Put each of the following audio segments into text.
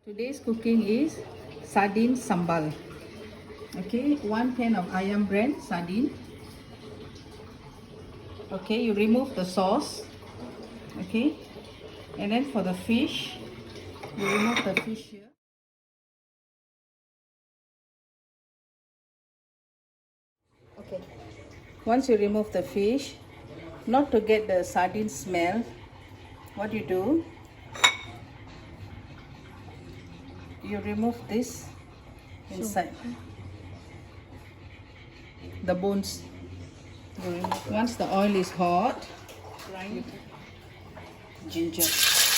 Today's cooking is Sardine Sambal. Okay, 1 can of ayam brand sardine. Okay, you remove the sauce. Okay, and then for the fish, you remove the fish here. Okay, once you remove the fish, not to get the sardine smell, what you do, you remove this inside the bones. Once the oil is hot, grind ginger. Slow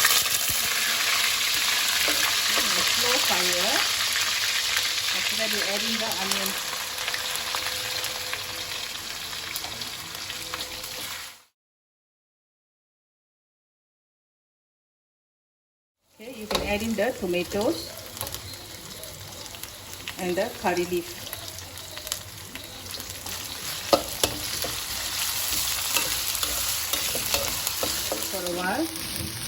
fire. After that, you're adding the onions. Okay, you can add in the tomatoes and the curry leaf. For a while,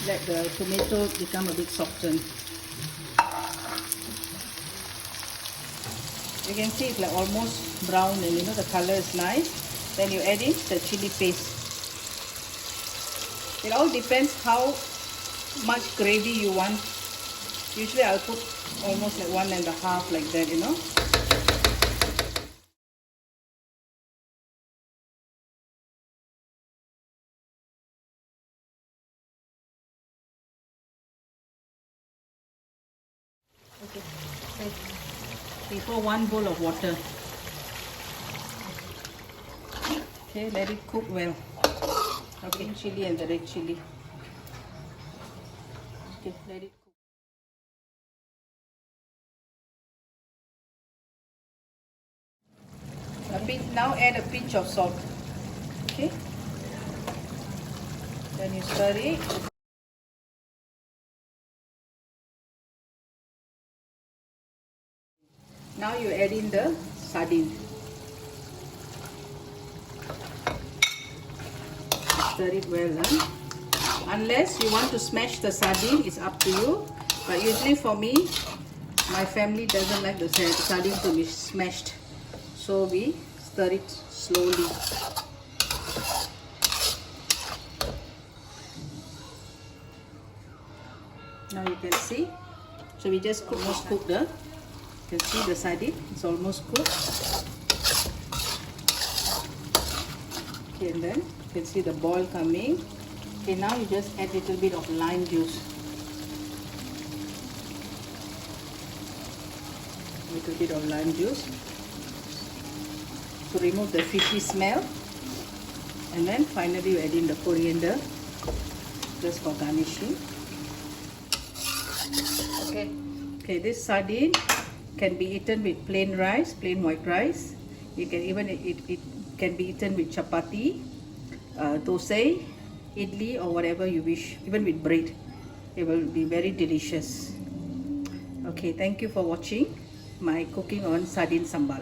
let the tomato become a bit softened. You can see it's like almost brown and the color is nice. Then you add in the chili paste. It all depends how much gravy you want. Usually I'll put almost like 1.5 like that, Okay, we pour 1 bowl of water. Okay, let it cook well. Okay, chili and the red chili. Okay, let it cook. Now add a pinch of salt. Okay, then you stir it. Now you add in the sardine. Stir it well. Unless you want to smash the sardine, it's up to you. But usually for me, my family doesn't like the sardine to be smashed. So we stir it slowly. Now you can see. So we just almost cooked the. You can see the sardine, it's almost cooked. Okay, and then you can see the boil coming. Okay, now you just add a little bit of lime juice. A little bit of lime juice to remove the fishy smell. And then finally you add in the coriander just for garnishing. Okay, this sardine can be eaten with plain rice, plain white rice. You can even it can be eaten with chapati, thosai, idli, or whatever you wish. Even with bread, it will be very delicious. Okay, thank you for watching my cooking on sardine sambal.